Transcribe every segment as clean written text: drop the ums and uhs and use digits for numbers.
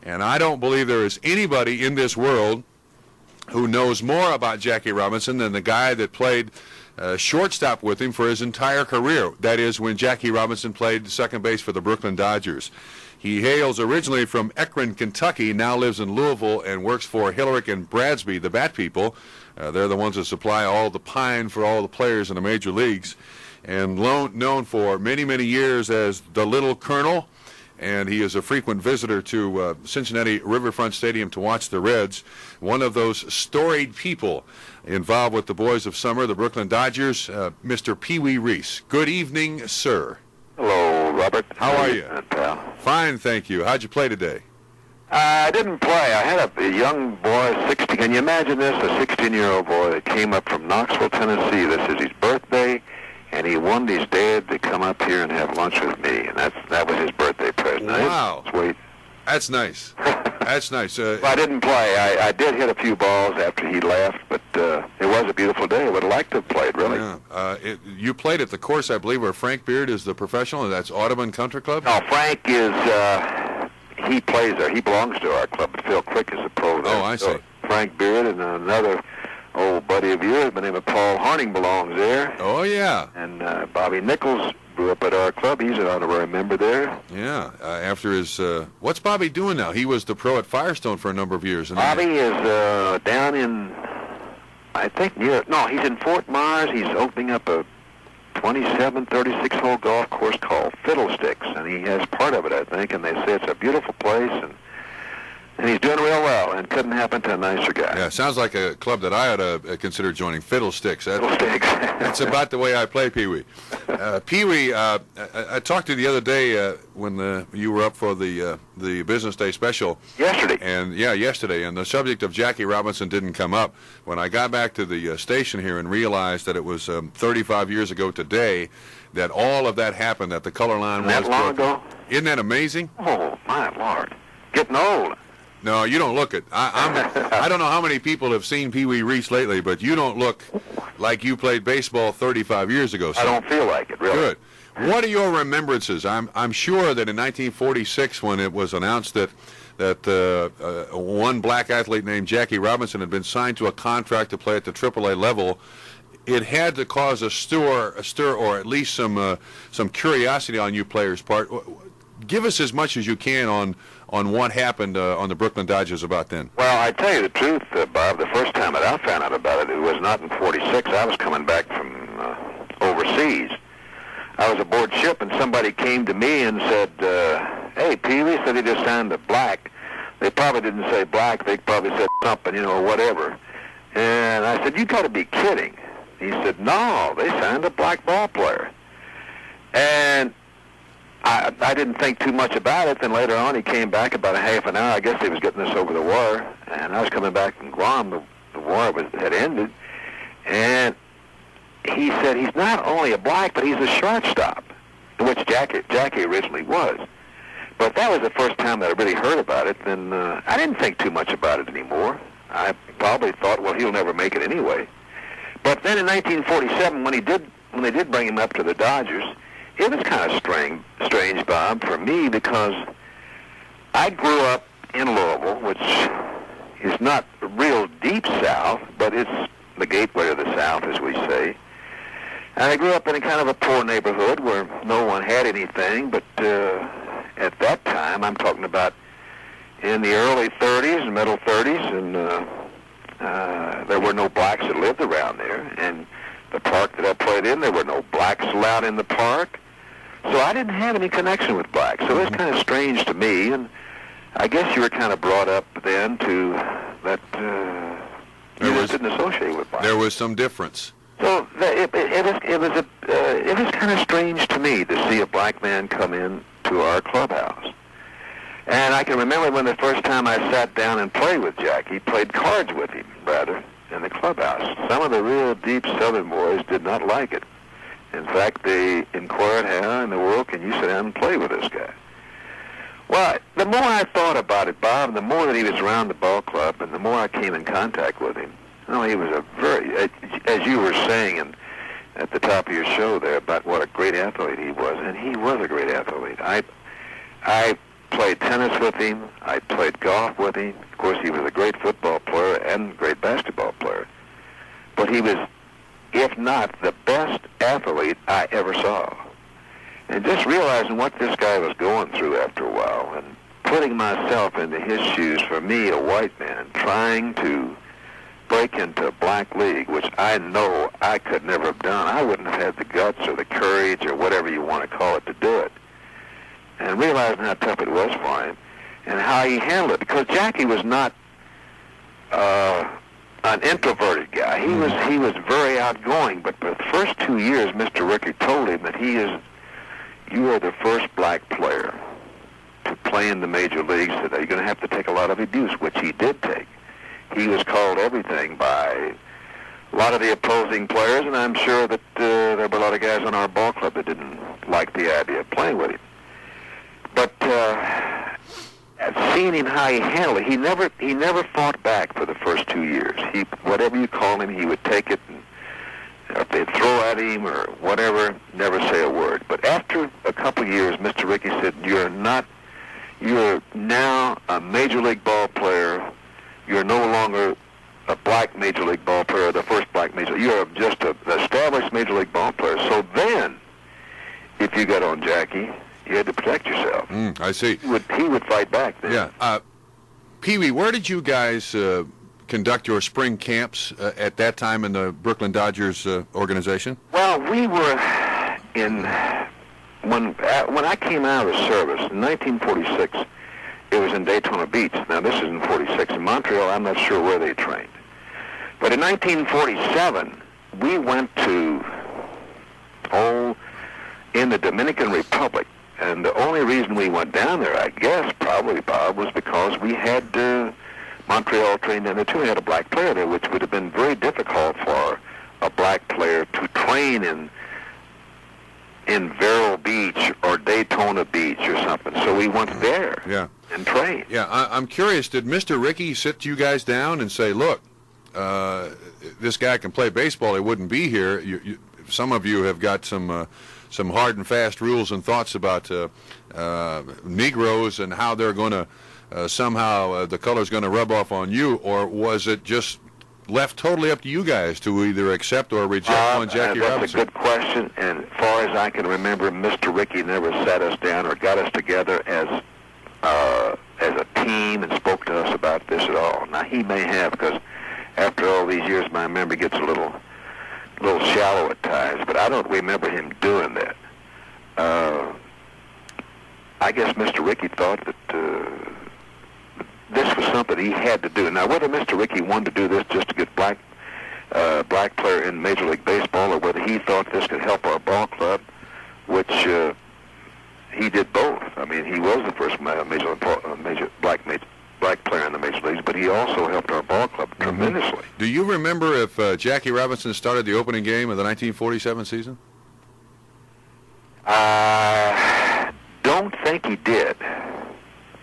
And I don't believe there is anybody in this world who knows more about Jackie Robinson than the guy that played shortstop with him for his entire career. That is, when Jackie Robinson played second base for the Brooklyn Dodgers. He hails originally from Akron, Kentucky, now lives in Louisville and works for Hillerich and Bradsby, the Bat People. They're the ones that supply all the pine for all the players in the major leagues. And known for many, many years as the Little Colonel. And he is a frequent visitor to Cincinnati Riverfront Stadium to watch the Reds. One of those storied people involved with the Boys of Summer, the Brooklyn Dodgers, Mr. Pee Wee Reese. Good evening, sir. Hello, Robert. How are you? Pal? Fine, thank you. How'd you play today? I didn't play. I had a young boy, 16. Can you imagine this? A 16-year-old boy that came up from Knoxville, Tennessee. This is his birthday, and he wanted his dad to come up here and have lunch with me, and that was his birthday present. Wow. Sweet. That's nice. That's nice. Well, I didn't play. I did hit a few balls after he left, but it was a beautiful day. I would have liked to have played, really. Yeah. You played at the course, I believe, where Frank Beard is the professional, and that's Audubon Country Club? No, Frank is, he plays there. He belongs to our club, but Phil Crick is a pro there. Oh, I see. So Frank Beard and another old buddy of yours by the name of Paul Harning belongs there. Oh, yeah. And Bobby Nichols grew up at our club. He's an honorary member there. Yeah. After his, what's Bobby doing now? He was the pro at Firestone for a number of years. Bobby is down in, I think, he's in Fort Myers. He's opening up a 27, 36-hole golf course called Fiddlesticks, and he has part of it, I think, and they say it's a beautiful place, and he's doing real well, and couldn't happen to a nicer guy. Yeah, sounds like a club that I ought to consider joining, Fiddlesticks. Fiddlesticks. That's about the way I play Pee Wee. Pee Wee, I talked to you the other day when you were up for the Business Day special. Yesterday. And yesterday. And the subject of Jackie Robinson didn't come up. When I got back to the station here and realized that it was 35 years ago today that all of that happened, that the color line was that long ago? Isn't that amazing? Oh, my Lord. Getting old. No, you don't look it. I don't know how many people have seen Pee Wee Reese lately, but you don't look like you played baseball 35 years ago. So. I don't feel like it, really. Good. What are your remembrances? I'm sure that in 1946, when it was announced that one black athlete named Jackie Robinson had been signed to a contract to play at the AAA level, it had to cause a stir, or at least some curiosity on you players' part. Give us as much as you can on what happened on the Brooklyn Dodgers about then. Well, I tell you the truth, Bob, the first time that I found out about it was not in 46. I was coming back from overseas. I was aboard ship, and somebody came to me and said, hey, Pee Wee said they just signed a black. They probably didn't say black. They probably said something, or whatever. And I said, you got to be kidding. He said, no, they signed a black ball player. And I didn't think too much about it. Then later on, he came back about a half an hour. I guess he was getting this over the wire. And I was coming back from Guam. The war had ended. And he said he's not only a black, but he's a shortstop, which Jackie originally was. But that was the first time that I really heard about it. And I didn't think too much about it anymore. I probably thought, well, he'll never make it anyway. But then in 1947, when they did bring him up to the Dodgers, it was kind of strange, Bob, for me, because I grew up in Louisville, which is not real deep south, but it's the gateway of the south, as we say. And I grew up in a kind of a poor neighborhood where no one had anything, but at that time, I'm talking about in the early 30s, middle 30s, and there were no blacks that lived around there. And the park that I played in, there were no blacks allowed in the park. So I didn't have any connection with blacks. So it was kind of strange to me, and I guess you were kind of brought up then to that you just didn't associate with blacks. There was some difference. So it was kind of strange to me to see a black man come in to our clubhouse. And I can remember when the first time I sat down and played with Jackie, played cards with him, rather, in the clubhouse. Some of the real deep Southern boys did not like it. In fact, they inquired, how in the world can you sit down and play with this guy? Well, the more I thought about it, Bob, the more that he was around the ball club, and the more I came in contact with him. He was a very, as you were saying at the top of your show there about what a great athlete he was, and he was a great athlete. I played tennis with him. I played golf with him. Of course, he was a great football player and a great basketball player. But he was, if not the best athlete I ever saw. And just realizing what this guy was going through after a while and putting myself into his shoes, for me, a white man, trying to break into a black league, which I know I could never have done. I wouldn't have had the guts or the courage or whatever you want to call it to do it. And realizing how tough it was for him and how he handled it. Because Jackie was not an introverted guy. He was very outgoing, but for the first 2 years, Mr. Rickey told him that you are the first black player to play in the major leagues today. You're going to have to take a lot of abuse, which he did take. He was called everything by a lot of the opposing players, and I'm sure that there were a lot of guys on our ball club that didn't like the idea of playing with him. But seeing him how he handled it, he never fought back for the first 2 years. Whatever you called him, he would take it, and if they'd throw at him or whatever, never say a word. But after a couple of years, Mr. Rickey said, you're now a major league ball player. You're no longer a black major league ball player, the first black major. You're just an established major league ball player. So then, if you got on Jackie, you had to protect yourself. I see. He would fight back then. Yeah. Pee Wee, where did you guys conduct your spring camps at that time in the Brooklyn Dodgers organization? Well, we were when I came out of the service in 1946. It was in Daytona Beach. Now, this is in 46. In Montreal, I'm not sure where they trained. But in 1947, we went to, in the Dominican Republic. And the only reason we went down there, I guess, probably, Bob, was because we had Montreal trained in there, too. We had a black player there, which would have been very difficult for a black player to train in Vero Beach or Daytona Beach or something. So we went there and trained. Yeah, I'm curious, did Mr. Rickey sit you guys down and say, look, this guy can play baseball, he wouldn't be here. Some of you have got some hard and fast rules and thoughts about Negroes and how they're going to, somehow the color's going to rub off on you, or was it just left totally up to you guys to either accept or reject on Jackie Robinson? That's a good question, and as far as I can remember, Mr. Rickey never sat us down or got us together as a team and spoke to us about this at all. Now, he may have, because after all these years, my memory gets a little shallow at times, but I don't remember him doing that. I guess Mr. Rickey thought that this was something he had to do. Now, whether Mr. Rickey wanted to do this just to get black player in Major League Baseball, or whether he thought this could help our ball club, which he did both. I mean, he was the first black player in the major leagues, but he also helped our ball club tremendously. Do you remember if Jackie Robinson started the opening game of the 1947 season? I don't think he did.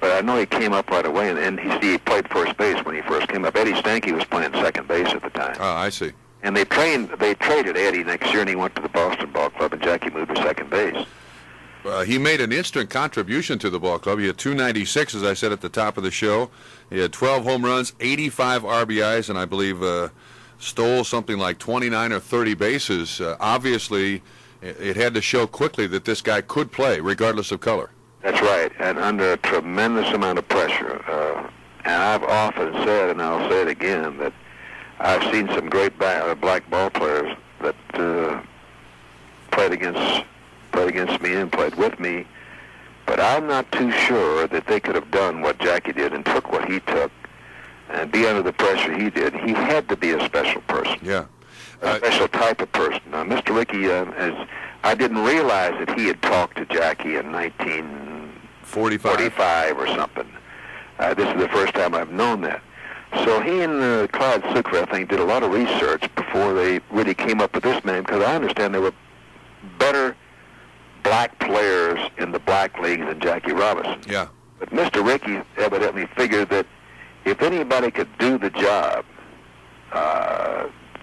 But I know he came up right away, and he played first base when he first came up. Eddie Stanky was playing second base at the time. Oh, I see. And they traded Eddie next year, and he went to the Boston Ball Club, and Jackie moved to second base. He made an instant contribution to the ball club. He had 296, as I said at the top of the show. He had 12 home runs, 85 RBIs, and I believe stole something like 29 or 30 bases. Obviously, it had to show quickly that this guy could play, regardless of color. That's right, and under a tremendous amount of pressure. And I've often said, and I'll say it again, that I've seen some great black ball players that played against me and played with me, but I'm not too sure that they could have done what Jackie did and took what he took and be under the pressure he did. He had to be a special person. Yeah. A special type of person. Now, Mr. Rickey, I didn't realize that he had talked to Jackie in 1945 or something. This is the first time I've known that. So he and Clyde Sucre, I think, did a lot of research before they really came up with this name, because I understand there were better black players in the black leagues than Jackie Robinson. Yeah. But Mr. Rickey evidently figured that if anybody could do the job,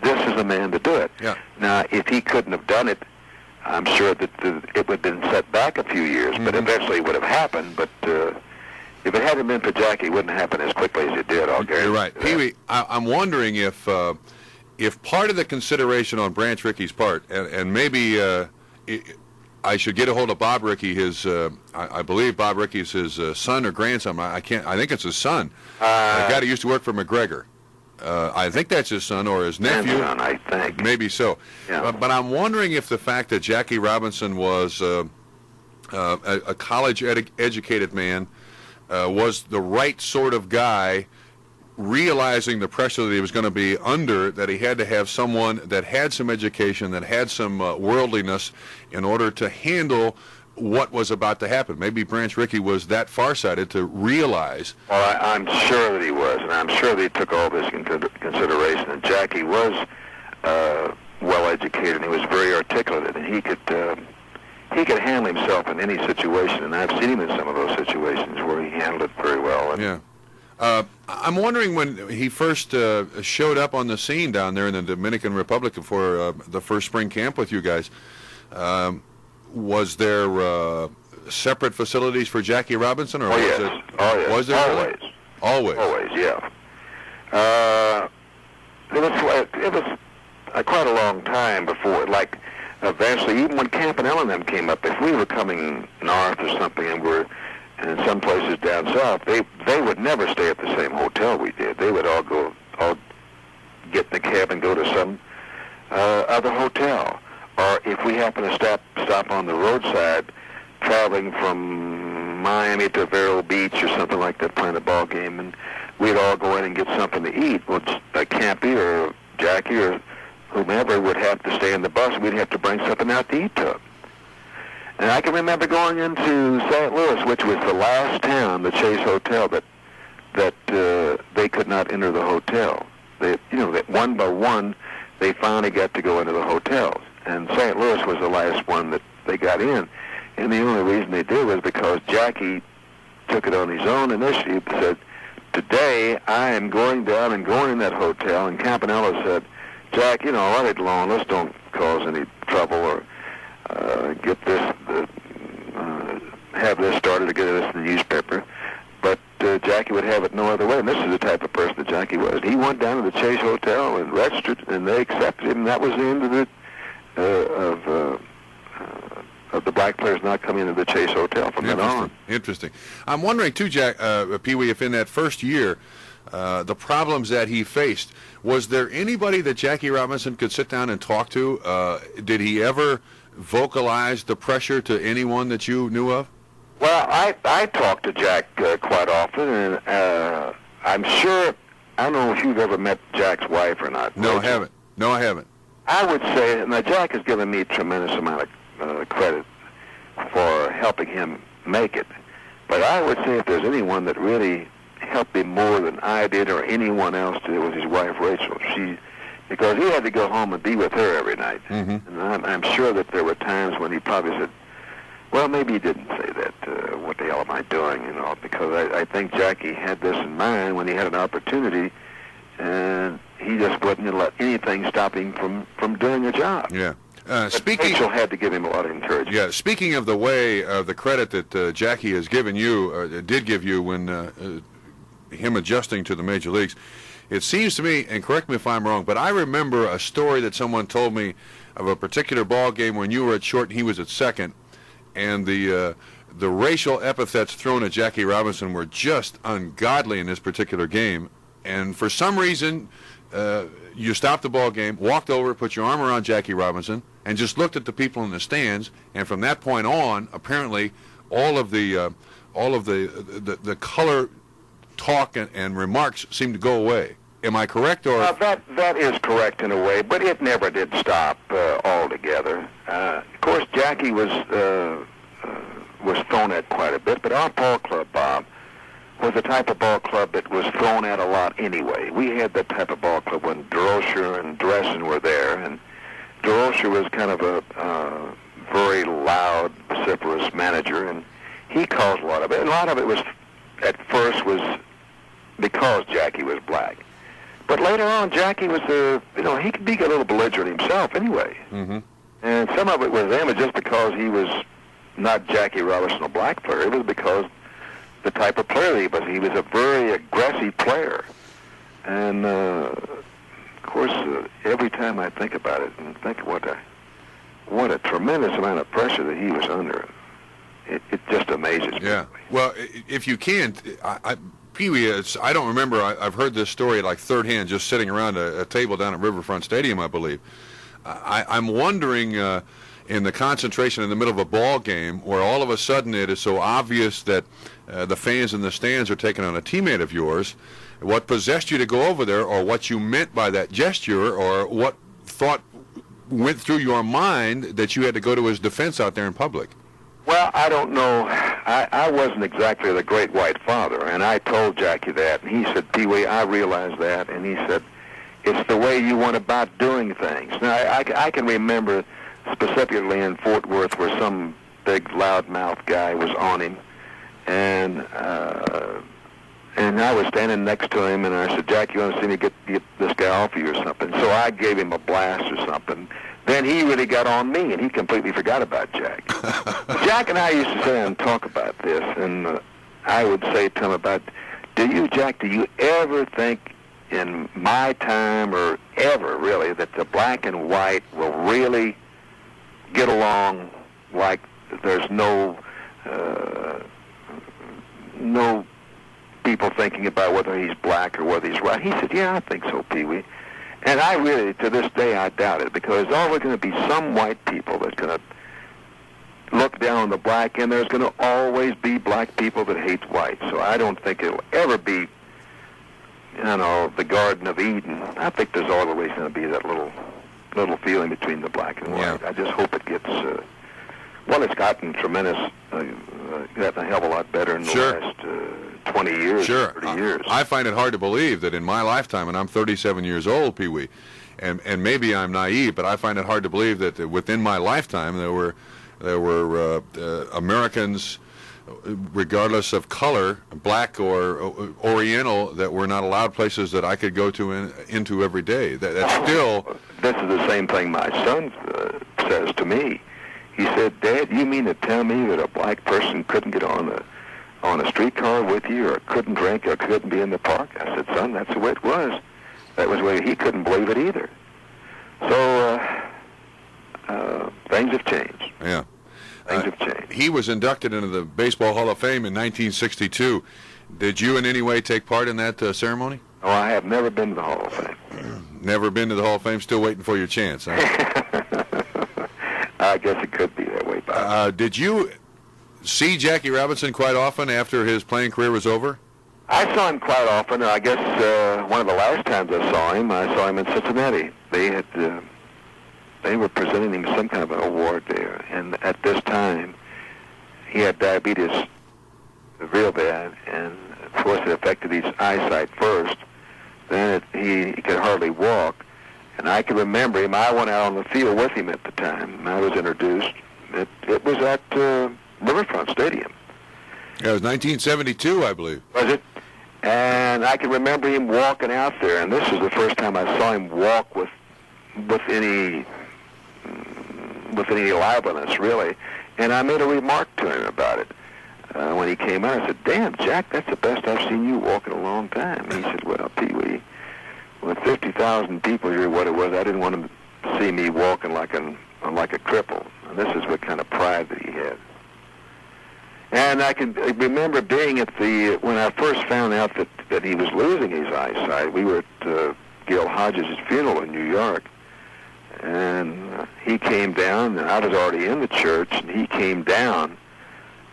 this is the man to do it. Yeah. Now, if he couldn't have done it, I'm sure that it would have been set back a few years, but eventually it would have happened. But if it hadn't been for Jackie, it wouldn't happen as quickly as it did. I'll guarantee. You're right, Pee Wee. I'm wondering if part of the consideration on Branch Rickey's part, and maybe I should get a hold of Bob Rickey. I believe Bob Rickey's his son or grandson. I think it's his son. The guy that used to work for McGregor. I think that's his son or his nephew. Grandson, I think. Maybe so. Yeah. But I'm wondering if the fact that Jackie Robinson was a college-educated man was the right sort of guy, realizing the pressure that he was going to be under, that he had to have someone that had some education, that had some worldliness in order to handle what was about to happen. Maybe Branch Rickey was that farsighted to realize. Well, I'm sure that he was, and I'm sure that he took all this into consideration. And Jackie was well-educated, and he was very articulate, and he could handle himself in any situation. And I've seen him in some of those situations where he handled it very well. And yeah. I'm wondering, when he first showed up on the scene down there in the Dominican Republic for the first spring camp with you guys, was there separate facilities for Jackie Robinson, or yes. Was there Always, yeah. It was quite a long time before, like, eventually, even when Campanella and them came up, if we were coming north or something and we're in some places down south, they would never stay at the same hotel we did. They would all get in the cab and go to some other hotel. Or if we happened to stop on the roadside, traveling from Miami to Vero Beach or something like that, playing a ball game, and we'd all go in and get something to eat. Well, Campy or Jackie or whomever would have to stay in the bus. We'd have to bring something out to eat to them. And I can remember going into St. Louis, which was the last town, the Chase Hotel, that they could not enter the hotel. That one by one, they finally got to go into the hotels. And St. Louis was the last one that they got in. And the only reason they did was because Jackie took it on his own initiative and said, today I am going down and going in that hotel. And Campanella said, Jack, let it alone. Let's don't cause any trouble or get this, have this started to get this in the newspaper. But Jackie would have it no other way. And this is the type of person that Jackie was. He went down to the Chase Hotel and registered, and they accepted him. And that was the end of of the black players not coming into the Chase Hotel from then on. Interesting. I'm wondering too, Jack, Pee Wee, if in that first year, the problems that he faced, was there anybody that Jackie Robinson could sit down and talk to? Did he ever vocalize the pressure to anyone that you knew of? Well, I talked to Jack quite often, and I'm sure, I don't know if you've ever met Jack's wife or not. No, I haven't. No, I haven't. I would say, now Jack has given me a tremendous amount of credit for helping him make it, but I would say if there's anyone that really helped him more than I did or anyone else did, it was his wife, Rachel. Because he had to go home and be with her every night. Mm-hmm. And I'm sure that there were times when he probably said, well, maybe he didn't say that, what the hell am I doing, because I think Jackie had this in mind when he had an opportunity, and he just wasn't going to let anything stop him from doing a job. Yeah. Rachel had to give him a lot of encouragement. Yeah. Speaking of the way, the credit that Jackie has given you, or did give you when him adjusting to the major leagues, it seems to me, and correct me if I'm wrong, but I remember a story that someone told me of a particular ball game when you were at short and he was at second, and the racial epithets thrown at Jackie Robinson were just ungodly in this particular game. And for some reason, you stopped the ball game, walked over, put your arm around Jackie Robinson, and just looked at the people in the stands. And from that point on, apparently, all of the color talk and remarks seemed to go away. Am I correct? Or that is correct in a way, but it never did stop altogether. Of course, Jackie was thrown at quite a bit, but our ball club, Bob, was the type of ball club that was thrown at a lot anyway. We had that type of ball club when DeRocher and Dressen were there, and DeRocher was kind of a very loud, vociferous manager, and he caused a lot of it. And a lot of it was, at first, was because Jackie was black. But later on, Jackie was he could be a little belligerent himself anyway. Mm-hmm. And some of it was just because he was not Jackie Robinson, a black player. It was because the type of player that he was. He was a very aggressive player. And, of course, every time I think about it and think what a tremendous amount of pressure that he was under, it just amazes me. Yeah. Well, if you can, Pee Wee, I don't remember. I've heard this story like third hand, just sitting around a table down at Riverfront Stadium, I believe. I'm wondering, in the concentration in the middle of a ball game, where all of a sudden it is so obvious that the fans in the stands are taking on a teammate of yours, what possessed you to go over there, or what you meant by that gesture, or what thought went through your mind that you had to go to his defense out there in public? Well, I don't know. I wasn't exactly the great white father, and I told Jackie that, and he said, Pee Wee, I realize that, and he said, it's the way you went about doing things. Now, I can remember specifically in Fort Worth where some big loudmouth guy was on him, and I was standing next to him, and I said, Jack, you want to see me get this guy off of you or something? So I gave him a blast or something. Then he really got on me, and he completely forgot about Jack. Jack and I used to sit down and talk about this, and I would say to him about, Jack, do you ever think in my time or ever, really, that the black and white will really get along like there's no people thinking about whether he's black or whether he's white? He said, yeah, I think so, Pee Wee. And I really, to this day, I doubt it, because there's always going to be some white people that's going to look down on the black, and there's going to always be black people that hate white. So I don't think it'll ever be, the Garden of Eden. I think there's always going to be that little feeling between the black and white. Yeah. I just hope it gets, it's gotten tremendous, gotten a hell of a lot better in the last 20 years, 30 years. I find it hard to believe that in my lifetime, and I'm 37 years old, Pee Wee, and maybe I'm naive, but I find it hard to believe that within my lifetime there were Americans, regardless of color, black or Oriental, that were not allowed places that I could go to into every day. That's still. This is the same thing my son says to me. He said, Dad, you mean to tell me that a black person couldn't get on a streetcar with you, or couldn't drink, or couldn't be in the park? I said, son, that's the way it was. That was the way he couldn't believe it either. So things have changed. Yeah. Things have changed. He was inducted into the Baseball Hall of Fame in 1962. Did you in any way take part in that ceremony? Oh, I have never been to the Hall of Fame. Never been to the Hall of Fame? Still waiting for your chance, huh? I guess it could be that way, Bob. Did you see Jackie Robinson quite often after his playing career was over? I saw him quite often. I guess one of the last times I saw him in Cincinnati. They were presenting him some kind of an award there, and at this time, he had diabetes real bad, and of course it affected his eyesight first. Then he could hardly walk, and I can remember him. I went out on the field with him at the time. I was introduced. It was at Riverfront Stadium. Yeah, it was 1972, I believe. Was it? And I can remember him walking out there, and this was the first time I saw him walk with any liveliness, really. And I made a remark to him about it when he came out. I said, "Damn, Jack, that's the best I've seen you walk in a long time." And he said, "Well, Pee Wee, with 50,000 people here, what it was, I didn't want him to see me walking like a cripple." And this is what kind of pride that he had. And I can remember being when I first found out that he was losing his eyesight. We were at Gil Hodges' funeral in New York, and he came down, and I was already in the church, and he came down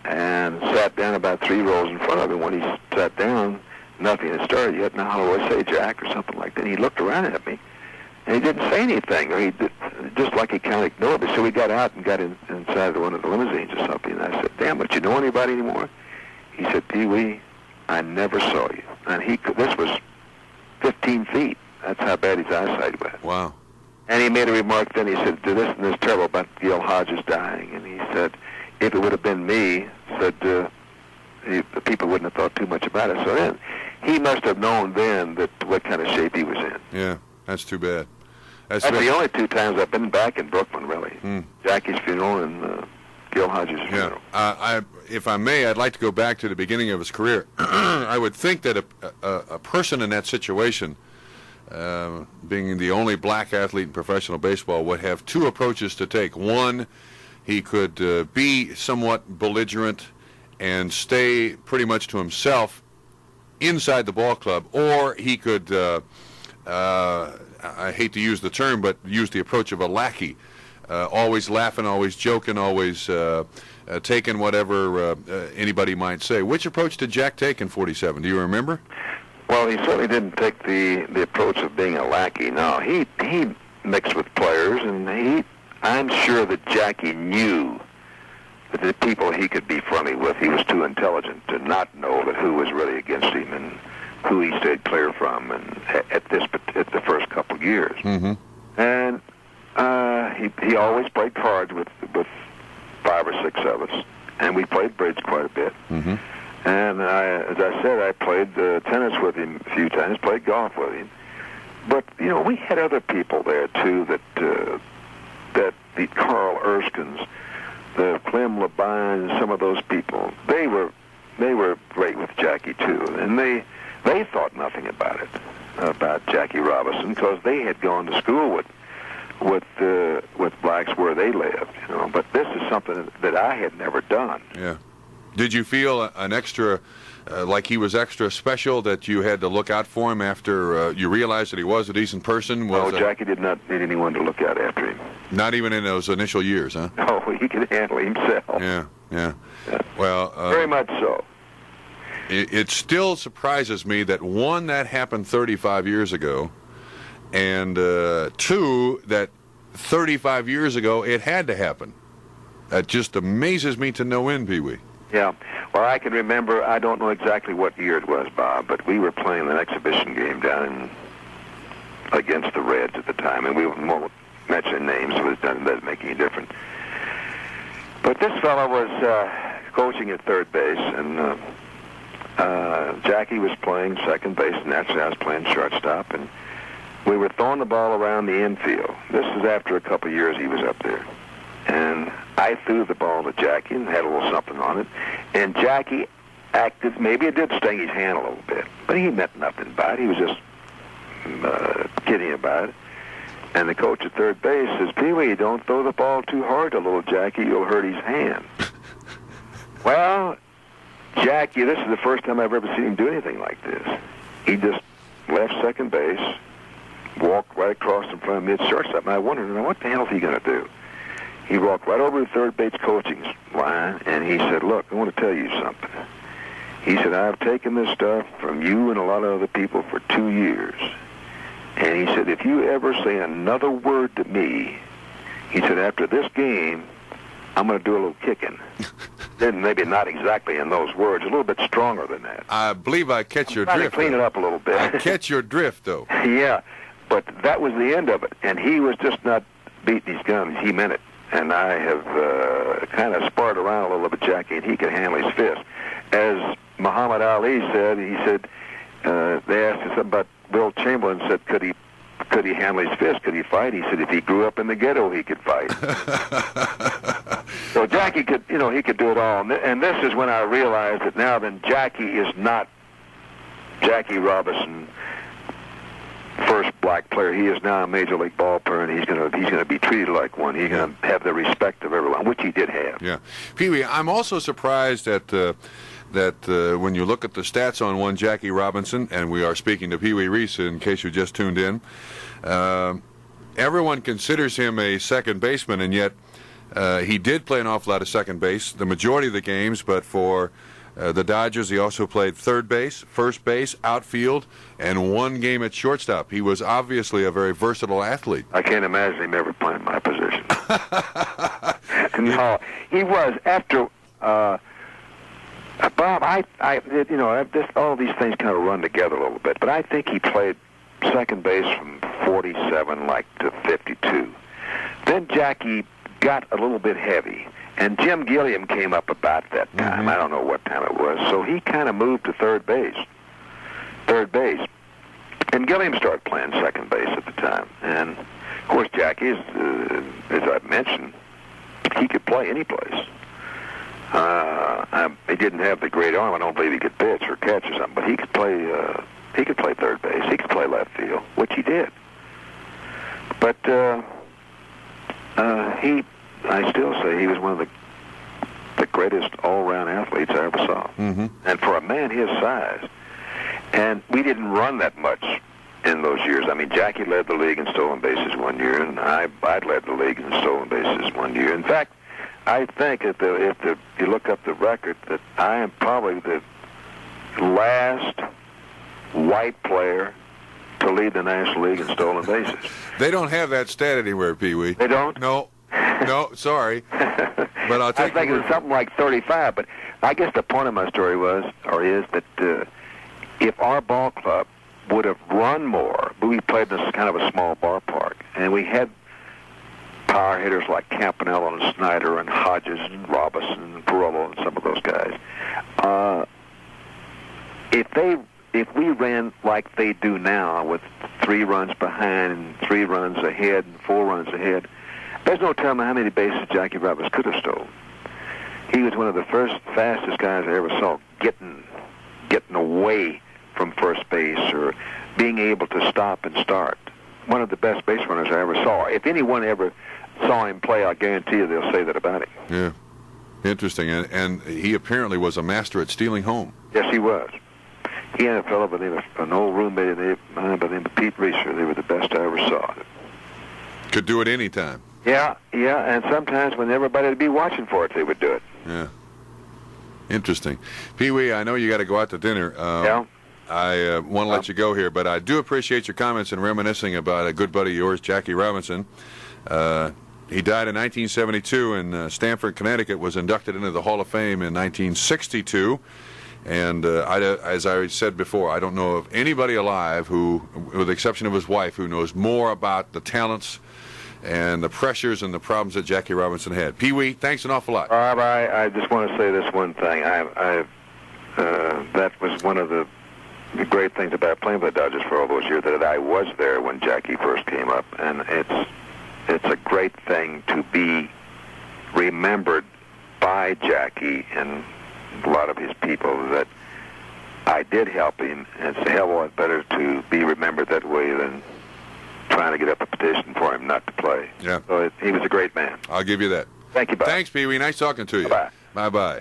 and sat down about 3 rows in front of him. When he sat down, nothing had started yet. Now, how do I say, Jack, or something like that? And he looked around at me, and he didn't say anything, or he did, just like he kind of ignored me. So we got out and got inside one of the limousines or something, and I said, "Damn, but you know anybody anymore?" He said, "Pee Wee, I never saw you." And this was 15 feet. That's how bad his eyesight was. Wow. And he made a remark then. He said, "This is terrible about Gil Hodges dying." And he said, if it would have been me, said the people wouldn't have thought too much about it. So then he must have known then what kind of shape he was in. Yeah, that's too bad. That's the only 2 times I've been back in Brooklyn, really. Jackie's funeral and Gil Hodges' funeral. If I may, I'd like to go back to the beginning of his career. I would think that a person in that situation, being the only black athlete in professional baseball, would have two approaches to take. One, he could be somewhat belligerent and stay pretty much to himself inside the ball club, or he could, I hate to use the term, but use the approach of a lackey, always laughing, always joking, always taking whatever anybody might say. Which approach did Jack take in 47? Do you remember? Well, he certainly didn't take the approach of being a lackey. No, he mixed with players, and I'm sure that Jackie knew that the people he could be friendly with, he was too intelligent to not know that who was really against him and who he stayed clear from, and at the first couple of years. Mm-hmm. And he always played cards with 5 or 6 of us, and we played bridge quite a bit. Mm-hmm. And as I said, I played tennis with him a few times, played golf with him. But we had other people there too that the Carl Erskines, the Clem Labine, some of those people, they were great with Jackie too, and they thought nothing about it, about Jackie Robinson, because they had gone to school with blacks where they lived, But this is something that I had never done. Yeah. Did you feel an extra, like he was extra special, that you had to look out for him after you realized that he was a decent person? No, Jackie did not need anyone to look out after him. Not even in those initial years, huh? No, he could handle himself. Yeah. Well, very much so. It still surprises me that, one, that happened 35 years ago, and two, that 35 years ago it had to happen. That just amazes me to no end, Pee Wee. Yeah. Well, I can remember, I don't know exactly what year it was, Bob, but we were playing an exhibition game down against the Reds at the time, and we won't mention names, so it doesn't make any difference. But this fellow was coaching at third base, and Jackie was playing second base, and naturally I was playing shortstop, and we were throwing the ball around the infield. This is after a couple of years he was up there. And I threw the ball to Jackie and had a little something on it. And Jackie acted, maybe it did sting his hand a little bit, but he meant nothing by it. He was just kidding about it. And the coach at third base says, Pee Wee, don't throw the ball too hard to little Jackie. You'll hurt his hand. Well, Jackie, this is the first time I've ever seen him do anything like this. He just left second base, walked right across in front of mid-shortstop, and I wondered, what the hell is he going to do? He walked right over to third base coaching line, and he said, look, I want to tell you something. He said, I've taken this stuff from you and a lot of other people for 2 years. And he said, if you ever say another word to me, he said, after this game, I'm going to do a little kicking. Then maybe not exactly in those words, a little bit stronger than that. I believe I catch your drift. drift. Clean it up a little bit. I catch your drift, though. Yeah, but that was the end of it. And he was just not beating his guns. He meant it. And I have kind of sparred around a little bit, Jackie, and he can handle his fist. As Muhammad Ali said, he said, they asked him something about Bill Chamberlain, said, could he handle his fist? Could he fight? He said, if he grew up in the ghetto, he could fight. So Jackie could, he could do it all. And this is when I realized that now then Jackie is not Jackie Robinson, first black player. He is now a major league ball player, and he's going to be treated like one. He's going to have the respect of everyone, which he did have. Yeah, Pee Wee, I'm also surprised that when you look at the stats on one Jackie Robinson, and we are speaking to Pee Wee Reese in case you just tuned in, everyone considers him a second baseman, and yet he did play an awful lot of second base, the majority of the games, but for the Dodgers, he also played third base, first base, outfield, and one game at shortstop. He was obviously a very versatile athlete. I can't imagine him ever playing my position. No, he was after Bob. All these things kind of run together a little bit, but I think he played second base from 47 to 52. Then Jackie got a little bit heavy. And Jim Gilliam came up about that time. Mm-hmm. I don't know what time it was. So he kind of moved to third base. And Gilliam started playing second base at the time. And, of course, Jackie, as I mentioned, he could play any place. He didn't have the great arm. I don't believe he could pitch or catch or something, but he could play. He could play third base. He could play left field, which he did. But I still say he was one of the greatest all-round athletes I ever saw. Mm-hmm. And for a man his size, and we didn't run that much in those years. I mean, Jackie led the league in stolen bases one year, and I led the league in stolen bases one year. In fact, I think if you look up the record, that I am probably the last white player to lead the National League in stolen bases. They don't have that stat anywhere, Pee Wee. They don't? No. No, sorry. But I'll take I think it's something like 35, but I guess the point of my story is that if our ball club would have run more, we played in this kind of a small ballpark, and we had power hitters like Campanella and Snyder and Hodges and Robinson and Perillo and some of those guys. If we ran like they do now, with 3 runs behind and 3 runs ahead and 4 runs ahead, there's no telling how many bases Jackie Robinson could have stolen. He was one of the fastest guys I ever saw getting away from first base or being able to stop and start. One of the best base runners I ever saw. If anyone ever saw him play, I guarantee you they'll say that about him. Yeah. Interesting. And he apparently was a master at stealing home. Yes, he was. He and a fellow by the name of an old roommate by the name of Pete Reese. They were the best I ever saw. Could do it any time. Yeah, and sometimes when everybody would be watching for it, they would do it. Yeah. Interesting. Pee Wee, I know you got to go out to dinner. Yeah. I want to let you go here, but I do appreciate your comments and reminiscing about a good buddy of yours, Jackie Robinson. He died in 1972 in Stamford, Connecticut, was inducted into the Hall of Fame in 1962. And as I said before, I don't know of anybody alive who, with the exception of his wife, who knows more about the talents and the pressures and the problems that Jackie Robinson had. Pee Wee, thanks an awful lot. I just want to say this one thing. That was one of the great things about playing for the Dodgers for all those years, that I was there when Jackie first came up, and it's a great thing to be remembered by Jackie and a lot of his people that I did help him, and it's a hell of a lot better to be remembered that way than trying to get up a petition for him not to play. Yeah. So he was a great man. I'll give you that. Thank you, Bob. Thanks, Pee Wee. Nice talking to you. Bye-bye. Bye-bye.